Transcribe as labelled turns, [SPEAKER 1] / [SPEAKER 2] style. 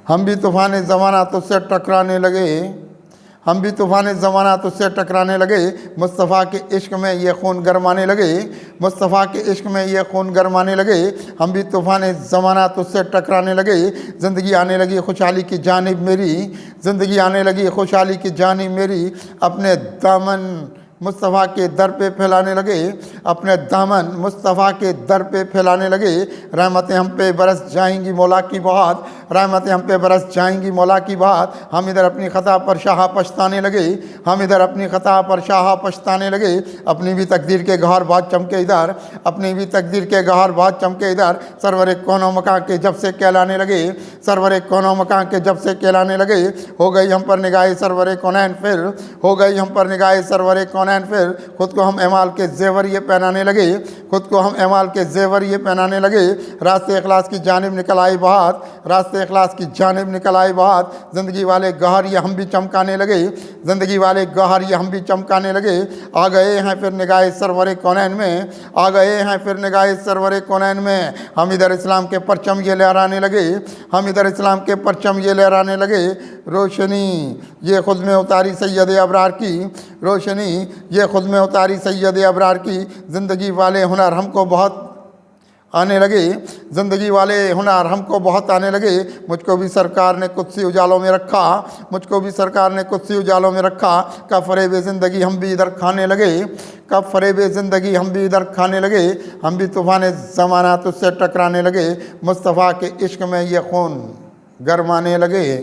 [SPEAKER 1] हम भी तूफ़ान ज़माना तुझसे टकराने लगे, हम भी तूफ़ान ज़माना तुझसे टकराने लगे। मुस्तफ़ा के इश्क में ये खून गरमाने लगे, मुस्तफ़ा के इश्क में ये खून गरमाने लगे। हम भी तूफ़ान ज़माना तुझसे टकराने लगे। ज़िंदगी आने लगी खुशहाली की जानिब मेरी, ज़िंदगी आने लगी खुशहाली की जानिब मेरी। अपने दामन मुस्तफ़ा के दर पे फैलाने लगे, अपने दामन मुस्तफ़ा के दर पे फैलाने लगे। रहमतें हम पे बरस जाएंगी मौला की बात, रहमतें हम पे बरस जाएंगी मौला की बात। हम इधर अपनी ख़ता पर शाह पछताने लगे, हम इधर अपनी ख़ता पर शाह पछताने लगे। अपनी भी तकदीर के गहर बात चमके इधर, अपनी भी तकदीर के गहर बात चमके इधर। सरवर कौनो मकां के जब से कहलाने लगे, सरवर कौनो मकां के जब से कहलाने लगे। हो गई हम पर निगाहे सरवर कौनैन फिर, हो गई हम पर निगाहे सरवर कौनैन फिर। खुद को हम एमाल के जेवर ये पहनाने लगे, खुद को हम एमाल के जेवर ये पहनाने लगे। रास्ते इखलास की जानिब निकल आई बात, रास्ते इखलास की जानिब निकल आई बात। ज़िंदगी वाले गहर ये हम भी चमकाने लगे, ज़िंदगी वाले गहर ये हम भी चमकाने लगे। आ गए हैं फिर निगाहे सरवर कौनैन में, आ गए हैं फिर निगाहे सरवर कौनैन में। हम इधर इस्लाम के परचम ये लहराने लगे, हम इधर इस्लाम के परचम ये लहराने लगे। रोशनी ये खुद में उतारी सैयद अबरार की, रोशनी ये खुद में उतारी सैयद अबरार की। ज़िंदगी वाले हुनर हमको बहुत आने लगे, ज़िंदगी वाले हुनर हमको बहुत आने लगे। मुझको भी सरकार ने कुछ सी उजालों में रखा, मुझको भी सरकार ने कुछ सी उजालों में रखा। कब फरेब ज़िंदगी हम भी इधर खाने लगे, कब फरेब ज़िंदगी हम भी इधर खाने लगे। हम भी तूफ़ान ज़माना तुझसे टकराने लगे, मुस्तफ़ा के इश्क में ये खून गरमाने लगे।